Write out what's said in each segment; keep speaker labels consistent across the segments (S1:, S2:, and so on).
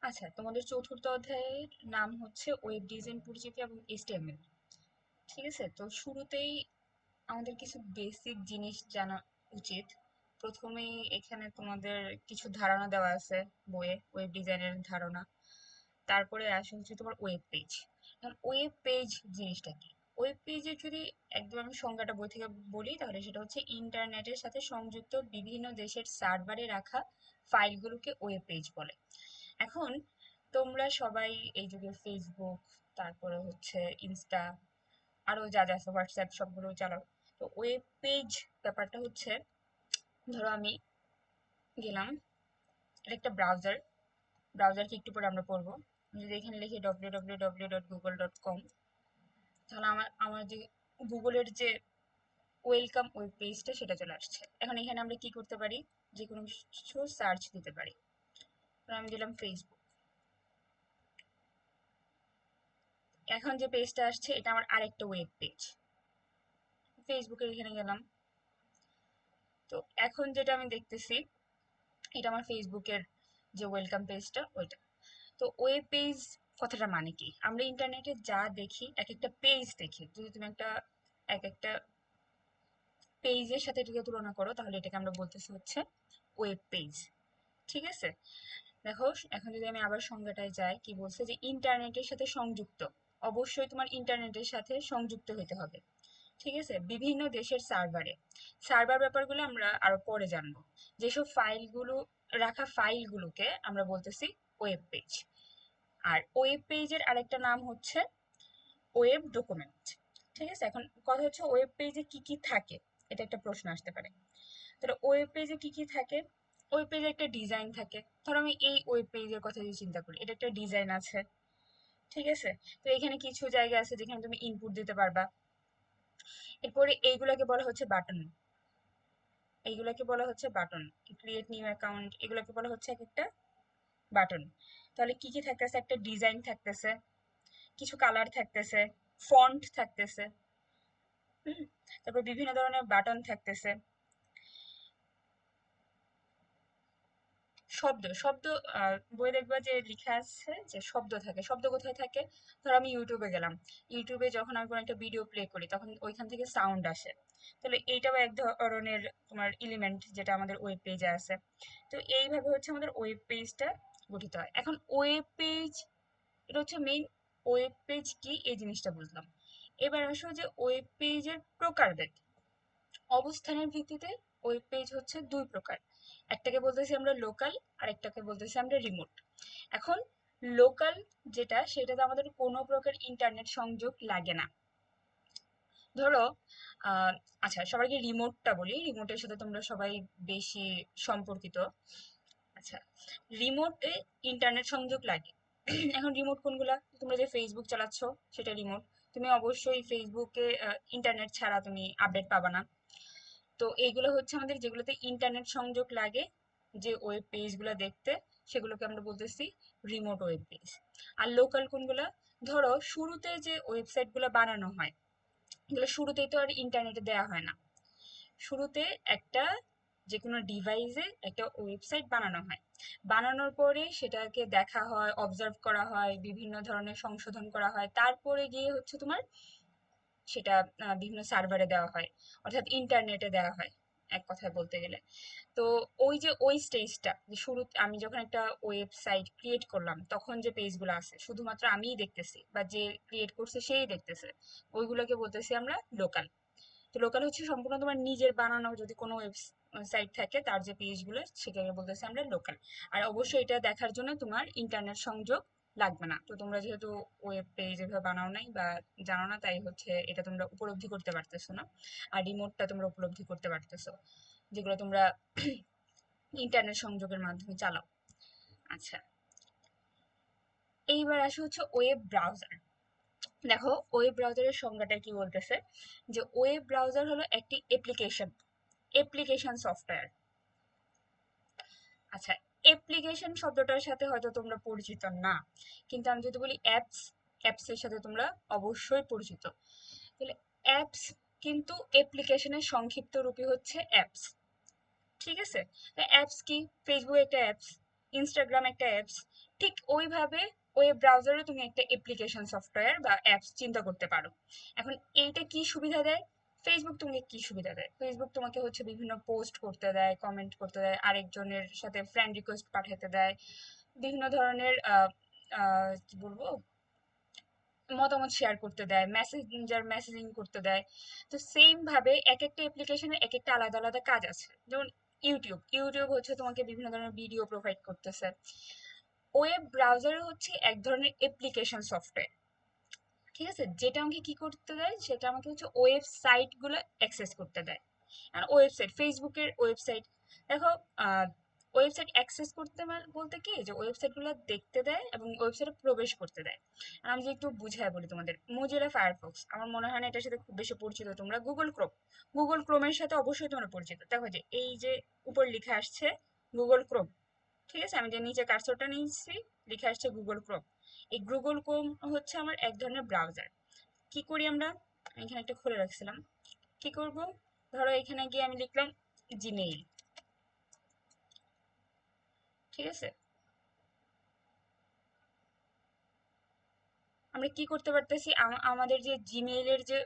S1: আচ্ছা, তোমাদের চতুর্থ অধ্যায়ের নাম হচ্ছে ওয়েব ডিজাইন পরিচিতি এবং এইচটিএমএল। ঠিক আছে, তো শুরুতেই আমাদের কিছু বেসিক জিনিস জানা উচিত। প্রথমেই এখানে তোমাদের কিছু ধারণা দেওয়া আছে বইয়ে, ওয়েব ডিজাইনের ধারণা। তারপরে আসে হচ্ছে তোমার ওয়েব পেজ। এখন ওয়েব পেজ জিনিসটা কি? ওয়েব পেজের যদি একদম আমি সংজ্ঞাটা বই থেকে বলি, তাহলে সেটা হচ্ছে ইন্টারনেটের সাথে সংযুক্ত বিভিন্ন দেশের সার্ভারে রাখা ফাইলগুলোকে ওয়েব পেজ বলে। এখন তোমরা সবাই এই যুগে ফেসবুক, তারপরে হচ্ছে ইনস্টা, আরো যা যা আছে হোয়াটসঅ্যাপ, সবগুলো চালাও। তো ওয়েব পেজ ব্যাপারটা হচ্ছে, ধরো আমি গেলাম, এটা একটা ব্রাউজার। ব্রাউজারকে একটু পরে আমরা পড়বো। আমি যদি এখানে লিখি www.google.com, তাহলে আমার আমার যে গুগলের যে ওয়েলকাম ওয়েব পেজটা সেটা চলে আসছে। এখন এখানে আমরা কি করতে পারি? যে কোনো কিছু সার্চ দিতে পারি। আমি দিলাম ফেসবুক। এখন যে পেজটা আসছে এটা আমার আরেকটা ওয়েব পেজ। ফেসবুকের এখানে গেলাম। তো এখন যেটা আমি দেখতেছি, এটা আমার ফেসবুকের যে ওয়েলকাম পেজটা ওইটা। তো ওয়েব পেজ কথাটা মানে কি? আমরা ইন্টারনেটে যা দেখি, এক একটা পেজ দেখি, যদি তুমি এক একটা পেজের সাথে এটাকে তুলনা করো, তাহলে এটাকে আমরা বলতেছি হচ্ছে ওয়েব পেজ। ঠিক আছে, দেখো এখন যদি আমি আবার সংজ্ঞাটায় যাই, কি বলছে যে ইন্টারনেটের সাথে সংযুক্ত। অবশ্যই তোমার ইন্টারনেটের সাথে সংযুক্ত হতে হবে। ঠিক আছে, বিভিন্ন দেশের সার্ভারে। সার্ভার ব্যাপারগুলো আমরা আরো পরে জানবো। যেসব ফাইলগুলো রাখা ফাইলগুলোকে আমরা বলতেছি ওয়েব পেজ। আর ওয়েব পেজের আরেকটা নাম হচ্ছে ওয়েব ডকুমেন্ট। ঠিক আছে, এখন কথা হচ্ছে ওয়েব পেজে কি কি থাকে, এটা একটা প্রশ্ন আসতে পারে। তাহলে ওয়েব পেজে কি কি থাকে? ওয়েব পেজে একটা ডিজাইন থাকে। ধরো আমি এই ওয়েব পেজের কথা যদি চিন্তা করি, এটা একটা ডিজাইন আছে। ঠিক আছে, তো এখানে কিছু জায়গা আছে যেখানে তুমি ইনপুট দিতে পারবা। এরপরে এইগুলাকে বলা হচ্ছে বাটন। এইগুলাকে বলা হচ্ছে বাটন। ক্রিয়েট নিউ অ্যাকাউন্ট, এগুলোকে বলা হচ্ছে এক একটা বাটন। তাহলে কি কি থাকতেছে? একটা ডিজাইন থাকতেছে, কিছু কালার থাকতেছে, ফন্ট থাকতেছে, হুম, তারপর বিভিন্ন ধরনের বাটন থাকতেছে। শব্দ শব্দ বইয়ে দেখবা যে লেখা আছে যে শব্দ থাকে। শব্দ কোথায় থাকে? ধরো আমি ইউটিউবে গেলাম, ইউটিউবে যখন আমি কোনো একটা ভিডিও প্লে করি তখন ওইখান থেকে সাউন্ড আসে। তাহলে এইটাও এক ধরনের তোমার এলিমেন্ট যেটা আমাদের ওয়েব পেজে আছে। তো এইভাবে হচ্ছে আমাদের ওয়েব পেজটা গঠিত হয়। এখন ওয়েব পেজ, এটা হচ্ছে মেইন। ওয়েব পেজ কি এই জিনিসটা বুঝলাম। এবার আসো যে ওয়েব পেজের প্রকারভেদ। অবস্থানের ভিত্তিতে ওয়েব পেজ হচ্ছে দুই প্রকার। একটাকে বলতেছি আমরা লোকাল, আর একটাকে বলতেছি আমরা রিমোট। এখন লোকাল যেটা, সেটাতে আমাদের কোনো প্রকার ইন্টারনেট সংযোগ লাগে না। ধরো আহ আচ্ছা, সবাইকে রিমোটটা বলি, রিমোটের সাথে তোমরা সবাই বেশি সম্পর্কিত। আচ্ছা, রিমোটে ইন্টারনেট সংযোগ লাগে। এখন রিমোট কোনগুলা? তোমরা যে ফেসবুক চালাচ্ছ সেটা রিমোট। তুমি অবশ্যই ফেসবুকে ইন্টারনেট ছাড়া তুমি আপডেট পাবা না। তো এইগুলো হচ্ছে আমাদের যেগুলোতে ইন্টারনেট সংযোগ লাগে, যে ওয়েব পেজগুলো দেখতে, সেগুলোকে আমরা বলতেছি রিমোট ওয়েব পেজ। আর লোকাল কোনগুলা? ধরো শুরুতে যে ওয়েবসাইটগুলো বানানো হয়, এগুলো শুরুতেই তো আর ইন্টারনেটে দেওয়া হয় না। শুরুতে একটা যে কোনো ডিভাইসে একটা ওয়েবসাইট বানানো হয়। বানানোর পরে সেটাকে দেখা হয়, অবজার্ভ করা হয়, বিভিন্ন ধরনের সংশোধন করা হয়, তারপরে গিয়ে হচ্ছে তোমার সেটা বিভিন্ন সার্ভারে দেওয়া হয়, অর্থাৎ ইন্টারনেটে দেওয়া হয় এক কথায় বলতে গেলে। তো ওই যে ওই স্টেজটা, যে শুরু আমি যখন একটা ওয়েবসাইট ক্রিয়েট করলাম তখন যে পেজগুলো আছে শুধুমাত্র আমিই দেখতেছি, বা যে ক্রিয়েট করছে সেই দেখতেছে, ওইগুলোকে বলতেছি আমরা লোকাল। তো লোকাল হচ্ছে সম্পূর্ণ তোমার নিজের বানানো যদি কোনো ওয়েবসাইট থাকে, তার যে পেজগুলো, সেটাকে বলতেছি আমরা লোকাল। আর অবশ্যই এটা দেখার জন্য তোমার ইন্টারনেট সংযোগ লাগবে না। তো তোমরা যেহেতু ওয়েব পেজ এভাবে বানাও নাই বা জানো না, তাই হচ্ছে এটা তোমরা উপলব্ধি করতে পারতেছো না। আর রিমোটটা তোমরা উপলব্ধি করতে পারতেছো, যেগুলো তোমরা ইন্টারনেট সংযোগের মাধ্যমে চালাও। আচ্ছা, এইবার আসে হচ্ছে ওয়েব ব্রাউজার। দেখো ওয়েব ব্রাউজারের সংজ্ঞাটা কি বলতেছে, যে ওয়েব ব্রাউজার হলো একটি অ্যাপ্লিকেশন সফটওয়্যার। আচ্ছা, অ্যাপ্লিকেশন শব্দটার সাথে হয়তো তোমরা পরিচিত না, কিন্তু আমি যদি বলি অ্যাপস, অ্যাপসের সাথে তোমরা অবশ্যই পরিচিত। তাহলে অ্যাপস কিন্তু অ্যাপ্লিকেশনের সংক্ষিপ্ত রূপই হচ্ছে অ্যাপস। ঠিক আছে, তো অ্যাপস কি? ফেসবুক একটা অ্যাপস, ইনস্টাগ্রাম একটা অ্যাপস, ঠিক ওইভাবে ওয়েব ব্রাউজারে তুমি একটা অ্যাপ্লিকেশন সফটওয়্যার বা অ্যাপস চিন্তা করতে পারো। এখন এইটা কি সুবিধা দেয়? ফেসবুক তোমাকে কি সুবিধা দেয়? ফেসবুক তোমাকে হচ্ছে বিভিন্ন পোস্ট করতে দেয়, কমেন্ট করতে দেয়, আরেকজনের সাথে ফ্রেন্ড রিকোয়েস্ট পাঠাতে দেয়, বিভিন্ন ধরনের কি বলবো, মতামত শেয়ার করতে দেয়, মেসেঞ্জার মেসেজিং করতে দেয়। তো সেম ভাবে এক একটা অ্যাপ্লিকেশনের এক একটা আলাদা আলাদা কাজ আছে। যেমন ইউটিউব হচ্ছে তোমাকে বিভিন্ন ধরনের ভিডিও প্রোভাইড করতেছে। ওয়েব ব্রাউজারে হচ্ছে এক ধরনের অ্যাপ্লিকেশন সফটওয়্যার, ঠিক আছে, যেটা আমাকে কি করতে দেয়, সেটা আমাকে হচ্ছে ওয়েবসাইট গুলো অ্যাক্সেস করতে দেয়। আর ওয়েবসাইট, ফেসবুকের ওয়েবসাইট, দেখো, ওয়েবসাইট অ্যাক্সেস করতে বলতে কি, যে ওয়েবসাইট গুলো দেখতে দেয় এবং ওয়েবসাইটে প্রবেশ করতে দেয়। আর আমি যে একটু বুঝাই বলি তোমাদের, মোজিলা ফায়ারফক্স আমার মনে হয় না এটার সাথে খুব বেশি পরিচিত তোমরা। গুগল ক্রোমের সাথে অবশ্যই তোমরা পরিচিত। দেখো যে এই যে উপর লেখা আসছে গুগল ক্রোম, ঠিক আছে, আমি যে নিচে কার্সরটা নিয়েছি, লেখা আসছে গুগল ক্রোম। এই গুগল ক্রোম হচ্ছে আমার এক ধরনের ব্রাউজার। কি করি আমরা, আমি এখানে একটা খুলে রাখছিলাম, কি করব, ধরো এখানে গিয়ে আমি লিখলাম জিমেইল, ঠিক আছে, আমরা কি করতে পারতেছি, আমাদের যে জিমেইলের যে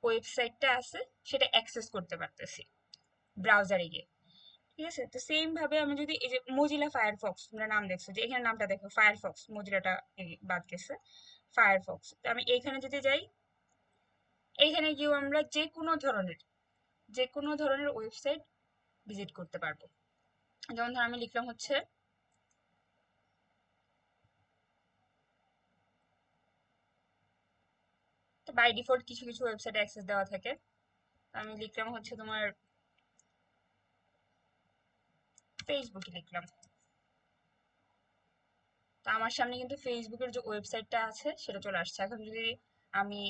S1: ওয়েবসাইটটা আছে সেটা অ্যাক্সেস করতে পারতেছি ব্রাউজারে গিয়ে, ঠিক আছে। তো সেম ভাবে আমি যদি এই যে মোজিলা ফায়ারফক্স, তোমরা নাম দেখছো যে এখানে নামটা দেখো ফায়ারফক্স, মোজিলাটা বাদ গেছে, ফায়ারফক্স। তো আমি এইখানে যদি যাই, এইখানে গিয়েও আমরা যে কোনো ধরনের ওয়েবসাইট ভিজিট করতে পারবো। যেমন ধর আমি লিখলাম হচ্ছে, তো বাই ডিফল্ট কিছু কিছু ওয়েবসাইটে অ্যাক্সেস দেওয়া থাকে। আমি লিখলাম হচ্ছে তোমার ফেসবুকে লিখলাম, তো আমার সামনে কিন্তু ফেসবুকের যে ওয়েবসাইটটা আছে সেটা চলে আসছে। এখন যদি আমি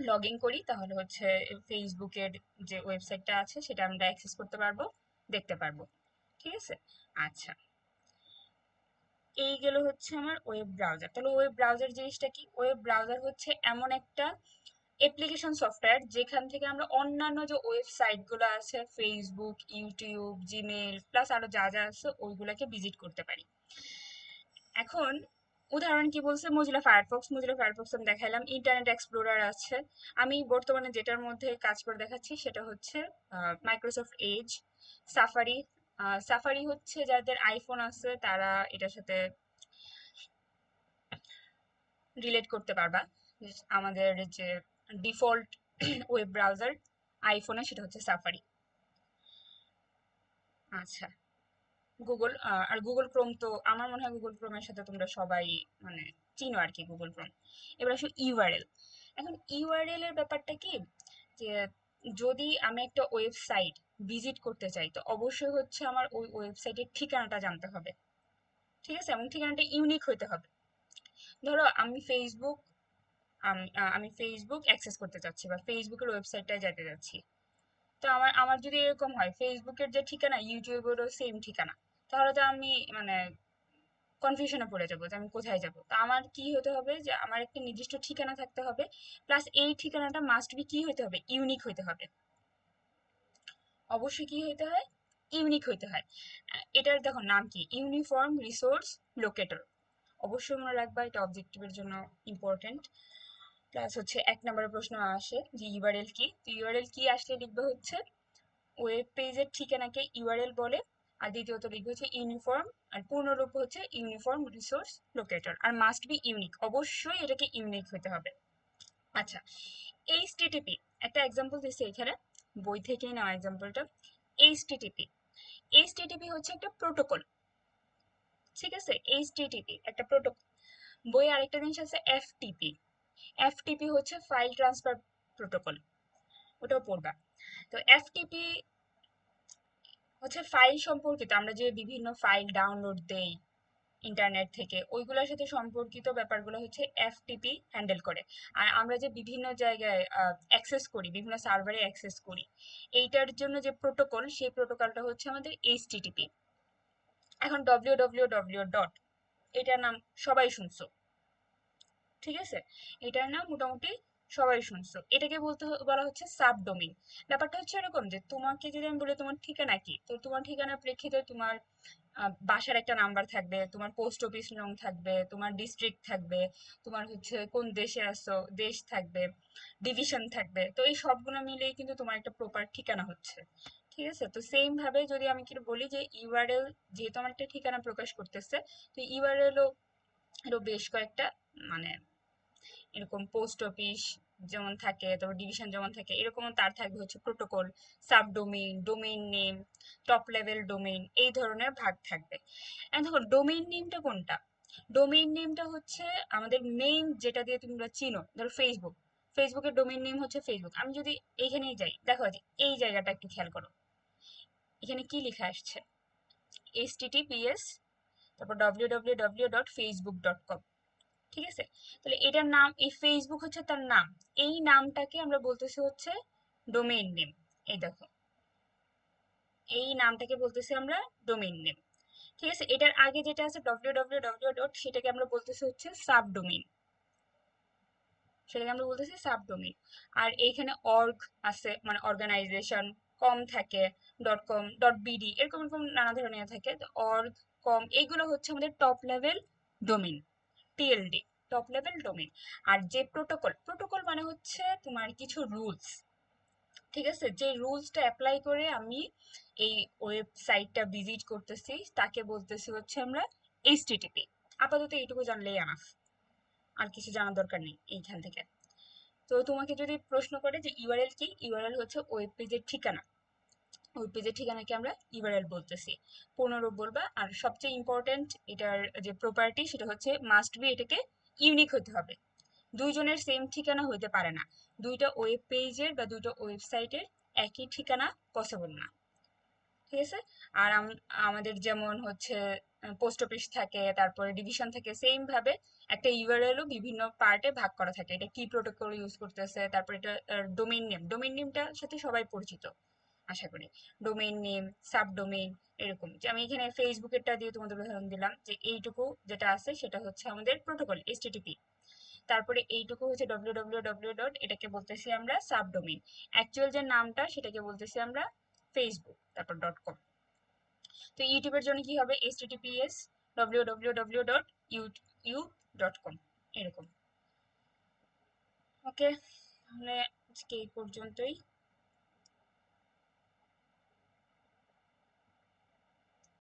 S1: লগ ইন করি তাহলে হচ্ছে ফেসবুকের যে ওয়েবসাইটটা আছে সেটা আমরা অ্যাক্সেস করতে পারবো, দেখতে পারবো, ঠিক আছে। আচ্ছা, এই গেল হচ্ছে আমার ওয়েব ব্রাউজার। তাহলে ওয়েব ব্রাউজার জিনিসটা কি? ওয়েব ব্রাউজার হচ্ছে এমন একটা অ্যাপ্লিকেশন সফটওয়্যার যেখান থেকে আমরা অন্যান্য যে ওয়েবসাইট গুলো আছে, ফেসবুক, ইউটিউব, জিমেইল প্লাস আরো যা যা আছে ওইগুলাকে ভিজিট করতে পারি। এখন উদাহরণ কি বলছে, মোজিলা ফায়ারফক্স আমি দেখাইলাম, ইন্টারনেট এক্সপ্লোরার আছে। আমি বর্তমানে যেটার মধ্যে কাজ করে দেখাচ্ছি সেটা হচ্ছে মাইক্রোসফট এজ, সাফারি। সাফারি হচ্ছে যাদের আইফোন আছে তারা এটার সাথে রিলেট করতে পারবা। আমাদের যে ডিফল্ট ওয়েব ব্রাউজার আইফোনে সেটা হচ্ছে সাফারি। আচ্ছা, আর গুগল ক্রোম তো আমার মনে হয় গুগল ক্রোমের সাথে তোমরা সবাই মানে চিনো আর কি, গুগল ক্রোম। এবার আসো ইউআরএল। এখন ইউআরএল এর ব্যাপারটা কি, যে যদি আমি একটা ওয়েবসাইট ভিজিট করতে চাই তো অবশ্যই হচ্ছে আমার ওই ওয়েবসাইটের ঠিকানাটা জানতে হবে, ঠিক আছে, এবং ঠিকানাটা ইউনিক হইতে হবে। ধরো আমি ফেসবুক অ্যাক্সেস করতে চাচ্ছি বা ফেসবুকের ওয়েবসাইটটায় যেতে যাচ্ছি। তো আমার আমার যদি এরকম হয় ফেসবুকের যে ঠিকানা ইউটিউবেরও সেম ঠিকানা, তাহলে তো আমি মানে কনফিউশনে পড়ে যাবো যে আমি কোথায় যাব। তো আমার কি হতে হবে, যে আমার একটা নির্দিষ্ট ঠিকানা থাকতে হবে, প্লাস এই ঠিকানাটা মাস্ট বি কি হতে হবে, ইউনিক হইতে হবে। অবশ্যই কি হইতে হয়, ইউনিক হইতে হয়। এটার দেখো নাম কি, ইউনিফর্ম রিসোর্স লোকেটর। অবশ্যই মনে রাখবা, এটা অবজেক্টিভের জন্য ইম্পর্টেন্ট। প্লাস হচ্ছে 1 নম্বরের প্রশ্ন আসে যে ইউআরএল কি, তো ইউআরএল কি আসলে লিখবে হচ্ছে ওয়েব পেজের ঠিকানাকে ইউআরএল বলে। আর দ্বিতীয়ত লিখবে হচ্ছে ইউনিফর্ম, আর পূর্ণরূপ হচ্ছে ইউনিফর্ম রিসোর্স লোকেটর। আর মাস্ট বি ইউনিক, অবশ্যই এটাকে ইউনিক হতে হবে। আচ্ছা, এইচটিটিপি একটা এক্সাম্পল দিচ্ছি এখানে, বই থেকেই নেওয়া এক্সাম্পলটা। এইচটিটিপি এইচটিটিপি হচ্ছে একটা প্রোটোকল, ঠিক আছে, এইচটিটিপি একটা প্রোটোকল। বই আরেকটা জিনিস আছে এফটিপি। এফটিপি হচ্ছে ফাইল ট্রান্সফার প্রোটোকল, ওটাও পড়বা। তো এফটিপি হচ্ছে ফাইল সম্পর্কিত, আমরা যে বিভিন্ন ফাইল ডাউনলোড দেই ইন্টারনেট থেকে ওইগুলোর সাথে সম্পর্কিত ব্যাপারগুলো হচ্ছে এফটিপি হ্যান্ডেল করে। আর আমরা যে বিভিন্ন জায়গায় অ্যাক্সেস করি, বিভিন্ন সার্ভারে অ্যাক্সেস করি, এইটার জন্য যে প্রোটোকল, সেই প্রোটোকলটা হচ্ছে আমাদের এইচটিটিপি। এখন ডব্লিউ ডট, এটার নাম সবাই শুনছো, ঠিক আছে, এটার নাম মোটামুটি সবাই শুনছো, এটাকে বলা হচ্ছে সাবডোমেইন। ব্যাপারটা হচ্ছে এরকম যে তোমাকে যদি আমি বলি তোমার ঠিকানা কি, তো তোমার ঠিকানার প্রেক্ষিতে তোমার বাসার একটা নাম্বার থাকবে, তোমার পোস্ট অফিস নং থাকবে, তোমার ডিস্ট্রিক্ট থাকবে, তোমার হচ্ছে কোন দেশে আছো দেশ থাকবে, ডিভিশন থাকবে। তো এই সবগুলো মিলেই কিন্তু তোমার একটা প্রপার ঠিকানা হচ্ছে। ঠিক আছে, তো সেম ভাবে যদি আমি কি বলি যে ইউআরএল, যেহেতু আমার একটা ঠিকানা প্রকাশ করতেছে, তো ইউআরএলও এরও বেশ কয়েকটা, মানে এরকম পোস্ট অফিস যেমন থাকে, তারপর ডিভিশন যেমন থাকে, এরকম তার থাকবে হচ্ছে protocol, subdomain, domain name, top level domain, এই ধরনের ভাগ থাকবে। এখন দেখো ডোমেইন নেমটা কোনটা। ডোমেইন নেমটা হচ্ছে আমাদের মেইন, যেটা দিয়ে তোমরা চিনো। ধরো ফেসবুক, ফেসবুকের ডোমেইন নেম হচ্ছে ফেসবুক। আমি যদি এইখানেই যাই, দেখো যে এই জায়গাটা একটু খেয়াল করো, এখানে কি লেখা আসছে, https, তারপর www.facebook.com। ঠিক আছে, তাহলে এটার নাম, এই ফেসবুক হচ্ছে তার নাম, এই নামটাকে আমরা বলতেছি হচ্ছে ডোমেইন নেম। এই দেখো, এই নামটাকে বলতেছি আমরা ডোমেইন নেম। ঠিক আছে, এটার আগে যেটা আছে www ডট, সেটাকে আমরা বলতেছি হচ্ছে সাবডোমেইন, সেটাকে আমরা বলতেছি সাবডোমেইন। আর এইখানে অর্গ আছে, মানে অর্গানাইজেশন, কম থাকে, ডট কম, ডট বিডি, এরকম এরকম নানা ধরনের থাকে। অর্গ, কম, এইগুলো হচ্ছে আমাদের top level domain, TLD, top level domain. আর যে প্রোটোকল, প্রোটোকল মানে হচ্ছে তোমার কিছু রুলস। ঠিক আছে, যে রুলসটা অ্যাপ্লাই করে আমি এই ওয়েবসাইটটা ভিজিট করতেছি, তাকে বলতেছি হচ্ছে আমরা এইচটিটিপি। আপাতত এইটুকু জানলেই আনাফ, আর কিছু জানার দরকার নেই এইখান থেকে। তো তোমাকে যদি প্রশ্ন করে যে ইউআরএল কি, ইউআরএল হচ্ছে ওয়েব পেজের ঠিকানা। ওয়েব পেজের ঠিকানাকে আমরা ইউআরএল বলতেছি। পুনরূপ বলবা। আর সবচেয়ে ইম্পর্টেন্ট এটার যে প্রপার্টি, সেটা হচ্ছে মাস্ট বি, এটাকে ইউনিক হতে হবে। দুইজনের সেম ঠিকানা হইতে পারে না, দুইটা ওয়েব পেজের বা দুইটা ওয়েবসাইটের একই ঠিকানা পসিবল না। ঠিক আছে, আর আমাদের যেমন হচ্ছে পোস্ট অফিস থাকে, তারপরে ডিভিশন থাকে, সেম ভাবে একটা ইউআরএল ও বিভিন্ন পার্টে ভাগ করা থাকে। এটা কি প্রোটোকল ইউজ করতেছে, তারপর এটা ডোমেইন নেম, ডোমেইন নেমটার সাথে সবাই পরিচিত আশা করি। ডোমেইন নেম, সাবডোমেইন, এরকম। যে আমি এখানে ফেসবুকেরটা দিয়ে তোমাদের উদাহরণ দিলাম, যে এইটুকু যেটা আছে সেটা হচ্ছে আমাদের প্রোটোকল, এইচটিটিপি। তারপরে এইটুকু হচ্ছে www ডট, এটাকে বলতেছি আমরা সাবডোমেইন। অ্যাকচুয়াল যে নামটা সেটাকে বলতেছি আমরা ফেসবুক, তারপর ডট কম। তো ইউটিউবের জন্য কি হবে, https www.youtube.com, এরকম। ওকে, তাহলে আজকে এই পর্যন্তই।